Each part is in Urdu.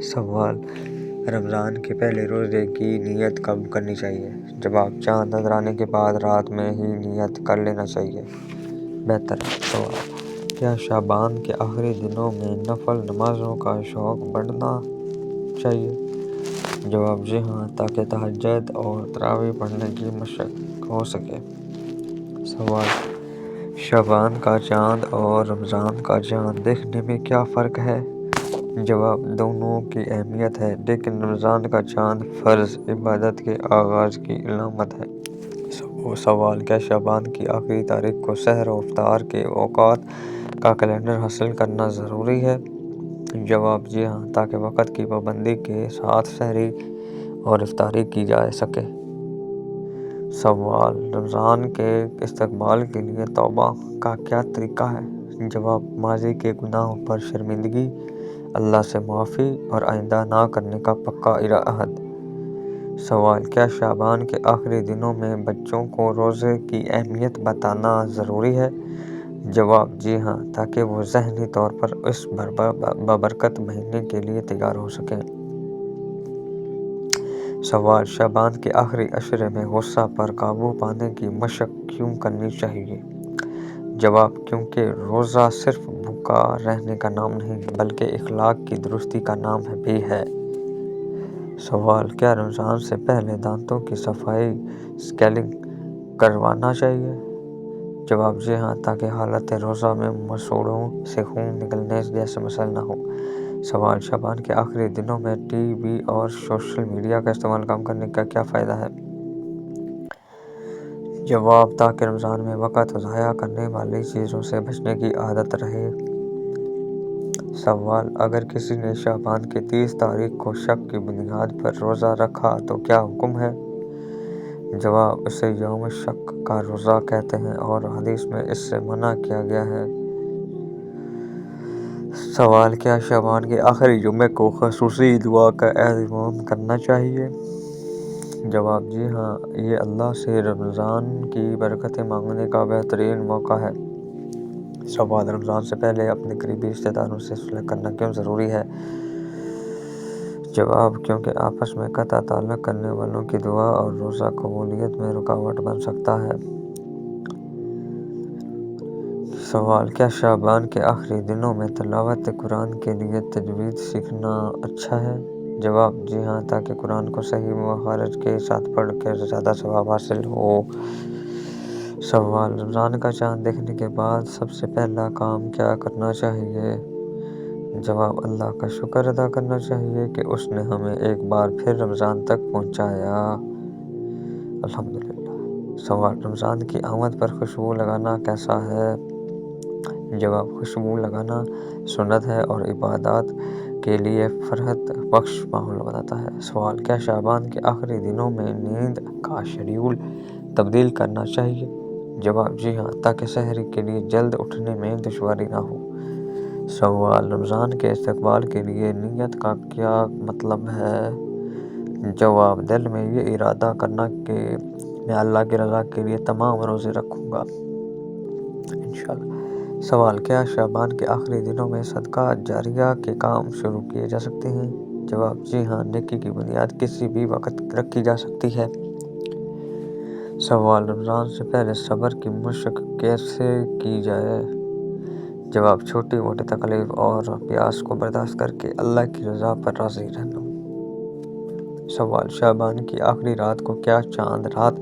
سوال: رمضان کے پہلے روزے کی نیت کب کرنی چاہیے؟ جواب: چاند نظر آنے کے بعد رات میں ہی نیت کر لینا چاہیے، بہتر ہے۔ سوال: کیا شعبان کے آخری دنوں میں نفل نمازوں کا شوق بڑھنا چاہیے؟ جواب: جی ہاں، تاکہ تہجد اور تراویح پڑھنے کی مشق ہو سکے۔ سوال: شعبان کا چاند اور رمضان کا چاند دیکھنے میں کیا فرق ہے؟ جواب: دونوں کی اہمیت ہے، لیکن رمضان کا چاند فرض عبادت کے آغاز کی علامت ہے۔ سوال: کیا شعبان کی آخری تاریخ کو سحر و افطار کے اوقات کا کیلنڈر حاصل کرنا ضروری ہے؟ جواب: جی ہاں، تاکہ وقت کی پابندی کے ساتھ سحری اور افطاری کی جا سکے۔ سوال: رمضان کے استقبال کے لیے توبہ کا کیا طریقہ ہے؟ جواب: ماضی کے گناہوں پر شرمندگی، اللہ سے معافی اور آئندہ نہ کرنے کا پکا عہد۔ سوال: کیا شعبان کے آخری دنوں میں بچوں کو روزے کی اہمیت بتانا ضروری ہے؟ جواب: جی ہاں، تاکہ وہ ذہنی طور پر اس بابرکت مہینے کے لیے تیار ہو سکیں۔ سوال: شعبان کے آخری عشرے میں غصہ پر قابو پانے کی مشق کیوں کرنی چاہیے؟ جواب: کیونکہ روزہ صرف بھوکا رہنے کا نام نہیں، بلکہ اخلاق کی درستی کا نام بھی ہے۔ سوال: کیا رمضان سے پہلے دانتوں کی صفائی اسکیلنگ کروانا چاہیے؟ جواب: جی ہاں، تاکہ حالت روزہ میں مسوڑھوں سے خون نکلنے جیسے مسائل نہ ہوں۔ سوال: شعبان کے آخری دنوں میں ٹی وی اور سوشل میڈیا کا استعمال کم کرنے کا کیا فائدہ ہے؟ جواب: تاکہ رمضان میں وقت ضائع کرنے والی چیزوں سے بچنے کی عادت رہے۔ سوال: اگر کسی نے شعبان کی 30 تاریخ کو شک کی بنیاد پر روزہ رکھا تو کیا حکم ہے؟ جواب: اسے یوم شک کا روزہ کہتے ہیں اور حدیث میں اس سے منع کیا گیا ہے۔ سوال: کیا شعبان کے آخری جمعے کو خصوصی دعا کا اہتمام کرنا چاہیے؟ جواب: جی ہاں، یہ اللہ سے رمضان کی برکتیں مانگنے کا بہترین موقع ہے۔ سوال: رمضان سے پہلے اپنے قریبی رشتہ داروں سے صلح کرنا کیوں ضروری ہے؟ جواب: کیونکہ آپس میں قطع تعلق کرنے والوں کی دعا اور روزہ قبولیت میں رکاوٹ بن سکتا ہے۔ سوال: کیا شعبان کے آخری دنوں میں تلاوت قرآن کے لیے تجوید سیکھنا اچھا ہے؟ جواب: جی ہاں، تاکہ قرآن کو صحیح مخارج کے ساتھ پڑھ کر زیادہ ثواب حاصل ہو۔ سوال: رمضان کا چاند دیکھنے کے بعد سب سے پہلا کام کیا کرنا چاہیے؟ جواب: اللہ کا شکر ادا کرنا چاہیے کہ اس نے ہمیں ایک بار پھر رمضان تک پہنچایا، الحمدللہ۔ سوال: رمضان کی آمد پر خوشبو لگانا کیسا ہے؟ جواب: خوشبو لگانا سنت ہے اور عبادات کے لیے فرحت بخش ماحول بناتا ہے۔ سوال: کیا شعبان کے آخری دنوں میں نیند کا شیڈول تبدیل کرنا چاہیے؟ جواب: جی ہاں، تاکہ سحری کے لیے جلد اٹھنے میں دشواری نہ ہو۔ سوال: رمضان کے استقبال کے لیے نیت کا کیا مطلب ہے؟ جواب: دل میں یہ ارادہ کرنا کہ میں اللہ کی رضا کے لیے تمام روزے رکھوں گا، انشاءاللہ۔ سوال: کیا شعبان کے آخری دنوں میں صدقہ جاریہ کے کام شروع کیے جا سکتے ہیں؟ جواب: جی ہاں، نیکی کی بنیاد کسی بھی وقت رکھی جا سکتی ہے۔ سوال: رمضان سے پہلے صبر کی مشق کیسے کی جائے؟ جواب: چھوٹی موٹی تکلیف اور پیاس کو برداشت کر کے اللہ کی رضا پر راضی رہنا۔ سوال: شعبان کی آخری رات کو کیا چاند رات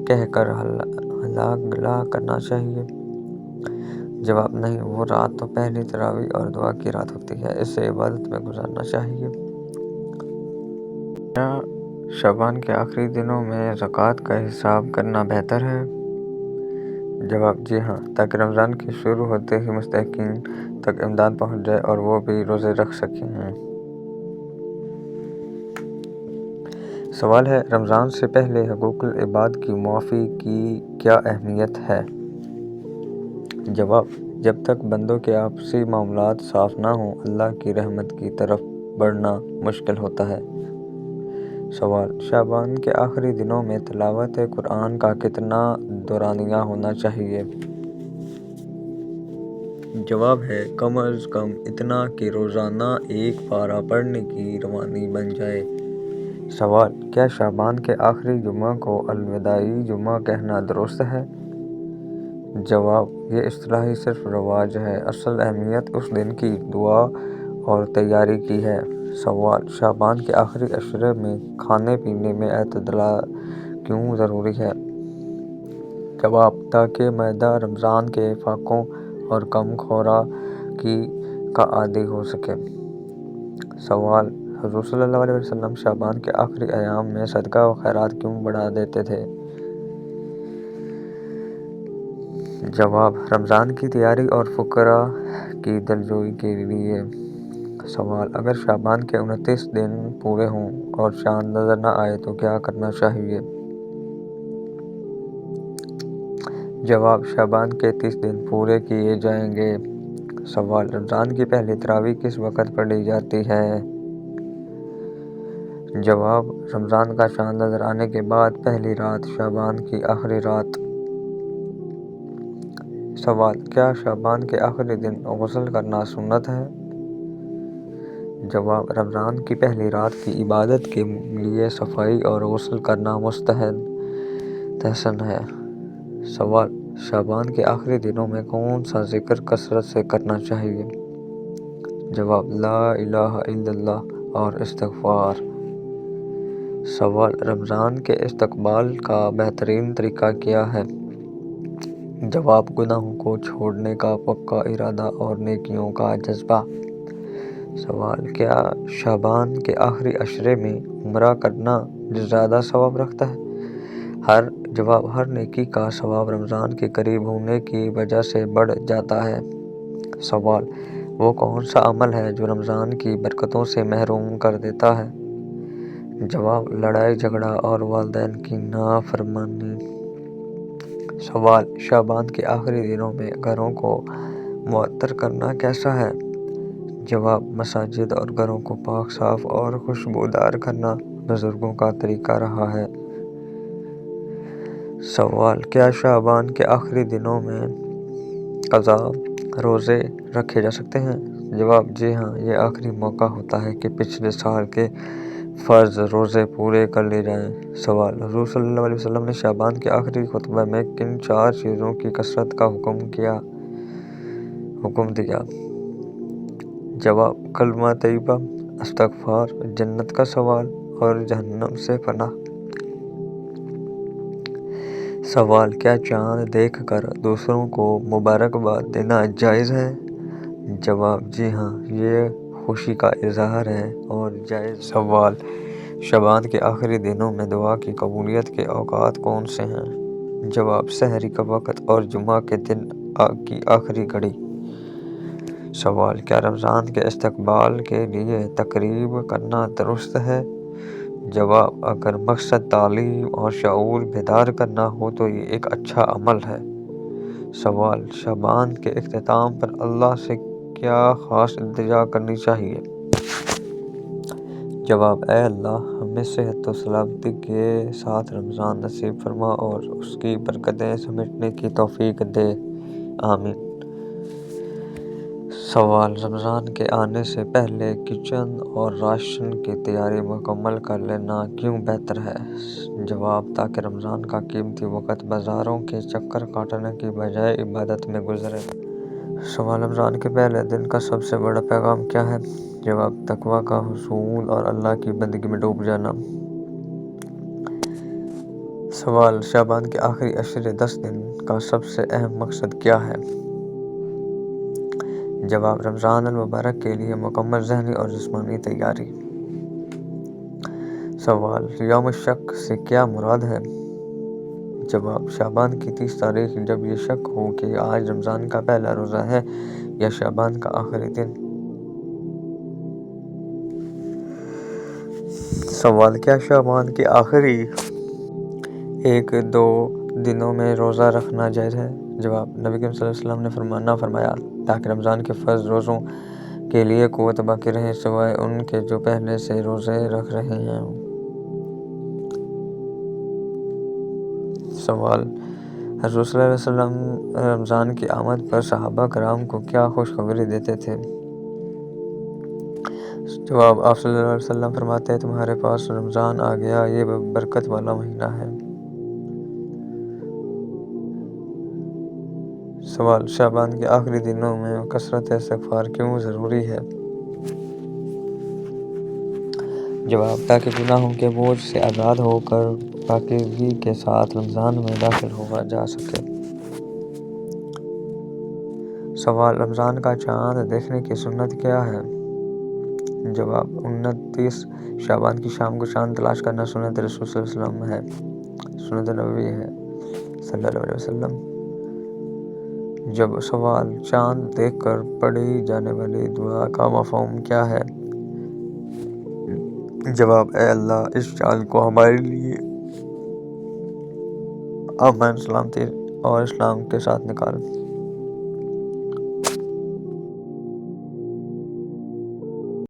کہہ کر ہلا گلا کرنا چاہیے؟ جواب: نہیں، وہ رات تو پہلی تراویح اور دعا کی رات ہوتی ہے، اسے عبادت میں گزارنا چاہیے۔ کیا شعبان کے آخری دنوں میں زکوٰۃ کا حساب کرنا بہتر ہے؟ جواب: جی ہاں، تاکہ رمضان کے شروع ہوتے ہی مستحقین تک امداد پہنچ جائے اور وہ بھی روزے رکھ سکیں۔ سوال ہے: رمضان سے پہلے حقوق العباد کی معافی کی کیا اہمیت ہے؟ جواب: جب تک بندوں کے آپسی معاملات صاف نہ ہوں، اللہ کی رحمت کی طرف بڑھنا مشکل ہوتا ہے۔ سوال: شعبان کے آخری دنوں میں تلاوت قرآن کا کتنا دورانیہ ہونا چاہیے؟ جواب ہے کم از کم اتنا کہ روزانہ ایک پارہ پڑھنے کی روانی بن جائے۔ سوال: کیا شعبان کے آخری جمعہ کو الوداعی جمعہ کہنا درست ہے؟ جواب: یہ اصطلاح صرف رواج ہے، اصل اہمیت اس دن کی دعا اور تیاری کی ہے۔ سوال: شعبان کے آخری عشرے میں کھانے پینے میں اعتدال کیوں ضروری ہے؟ جواب: تاکہ معدہ رمضان کے فاقوں اور کم خوراکی کا عادی ہو سکے۔ سوال: حضور صلی اللہ علیہ وسلم شعبان کے آخری ایام میں صدقہ و خیرات کیوں بڑھا دیتے تھے؟ جواب: رمضان کی تیاری اور فقراء کی دلجوئی کے لیے۔ سوال: اگر شعبان کے 29 دن پورے ہوں اور چاند نظر نہ آئے تو کیا کرنا چاہیے؟ جواب: شعبان کے 30 دن پورے کیے جائیں گے۔ سوال: رمضان کی پہلی تراویح کس وقت پڑھی جاتی ہے؟ جواب: رمضان کا چاند نظر آنے کے بعد پہلی رات شعبان کی آخری رات۔ سوال: کیا شعبان کے آخری دن غسل کرنا سنت ہے؟ جواب: رمضان کی پہلی رات کی عبادت کے لیے صفائی اور غسل کرنا مستحسن ہے۔ سوال: شعبان کے آخری دنوں میں کون سا ذکر کثرت سے کرنا چاہیے؟ جواب: لا الہ الا اللہ اور استغفار۔ سوال: رمضان کے استقبال کا بہترین طریقہ کیا ہے؟ جواب: گناہوں کو چھوڑنے کا پکا ارادہ اور نیکیوں کا جذبہ۔ سوال: کیا شعبان کے آخری عشرے میں عمرہ کرنا زیادہ ثواب رکھتا ہے؟ جواب: ہر نیکی کا ثواب رمضان کے قریب ہونے کی وجہ سے بڑھ جاتا ہے۔ سوال: وہ کون سا عمل ہے جو رمضان کی برکتوں سے محروم کر دیتا ہے؟ جواب: لڑائی جھگڑا اور والدین کی نافرمانی۔ سوال: شعبان کے آخری دنوں میں گھروں کو معطر کرنا کیسا ہے؟ جواب: مساجد اور گھروں کو پاک صاف اور خوشبودار کرنا بزرگوں کا طریقہ رہا ہے۔ سوال: کیا شعبان کے آخری دنوں میں قضا روزے رکھے جا سکتے ہیں؟ جواب: جی ہاں، یہ آخری موقع ہوتا ہے کہ پچھلے سال کے فرض روزے پورے کر لیے جائیں۔ سوال: حضور صلی اللہ علیہ وسلم نے شعبان کے آخری خطبہ میں کن 4 چیزوں کی کثرت کا حکم دیا؟ جواب: کلمہ طیبہ، استغفار، جنت کا سوال اور جہنم سے پناہ۔ سوال: کیا چاند دیکھ کر دوسروں کو مبارکباد دینا جائز ہے؟ جواب: جی ہاں، یہ خوشی کا اظہار ہے اور جائز۔ سوال: شعبان کے آخری دنوں میں دعا کی قبولیت کے اوقات کون سے ہیں؟ جواب: سحری کا وقت اور جمعہ کے دن کی آخری گھڑی۔ سوال: کیا رمضان کے استقبال کے لیے تقریب کرنا درست ہے؟ جواب: اگر مقصد تعلیم اور شعور بیدار کرنا ہو تو یہ ایک اچھا عمل ہے۔ سوال: شعبان کے اختتام پر اللہ سے کیا خاص التجا کرنی چاہیے؟ جواب: اے اللہ، ہمیں صحت و سلامتی کے ساتھ رمضان نصیب فرما اور اس کی برکتیں سمیٹنے کی توفیق دے، آمین۔ سوال: رمضان کے آنے سے پہلے کچن اور راشن کی تیاری مکمل کر لینا کیوں بہتر ہے؟ جواب: تاکہ رمضان کا قیمتی وقت بازاروں کے چکر کاٹنے کی بجائے عبادت میں گزرے۔ سوال: رمضان کے پہلے دن کا سب سے بڑا پیغام کیا ہے؟ جواب: تقویٰ کا حصول اور اللہ کی بندگی میں ڈوب جانا۔ سوال: شعبان کے آخری عشرے 10 دن کا سب سے اہم مقصد کیا ہے؟ جواب: رمضان المبارک کے لیے مکمل ذہنی اور جسمانی تیاری۔ سوال: یوم شک سے کیا مراد ہے؟ جواب: شعبان کی 30 تاریخ جب یہ شک ہو کہ آج رمضان کا پہلا روزہ ہے یا شعبان کا آخری دن۔ سوال: کیا شعبان کے آخری 1-2 دنوں میں روزہ رکھنا جائز ہے؟ جواب: نبی کریم صلی اللہ علیہ وسلم نے فرمایا تاکہ رمضان کے فرض روزوں کے لیے قوت باقی رہے سوائے ان کے جو پہلے سے روزے رکھ رہے ہیں۔ سوال: حضور صلی اللہ علیہ وسلم رمضان کی آمد پر صحابہ کرام کو کیا خوشخبری دیتے تھے؟ جواب: آپ صلی اللہ علیہ وسلم فرماتے ہیں تمہارے پاس رمضان آ گیا، یہ برکت والا مہینہ ہے۔ سوال: شعبان کے آخری دنوں میں کثرت استغفار کیوں ضروری ہے؟ جواب: تاکہ گناہوں کے بوجھ سے آزاد ہو کر پاکیزگی کے ساتھ رمضان میں داخل ہوا جا سکے۔ سوال: رمضان کا چاند دیکھنے کی سنت کیا ہے؟ جواب: 29 شعبان کی شام کو چاند تلاش کرنا سنت رسول صلی اللہ علیہ وسلم ہے، سنت نبوی ہے صلی اللہ علیہ وسلم۔ سوال: چاند دیکھ کر پڑھی جانے والی دعا کا مفہوم کیا ہے؟ جواب: اے اللہ، اس چاند کو ہمارے لیے امن، سلامتی اور اسلام کے ساتھ نکال۔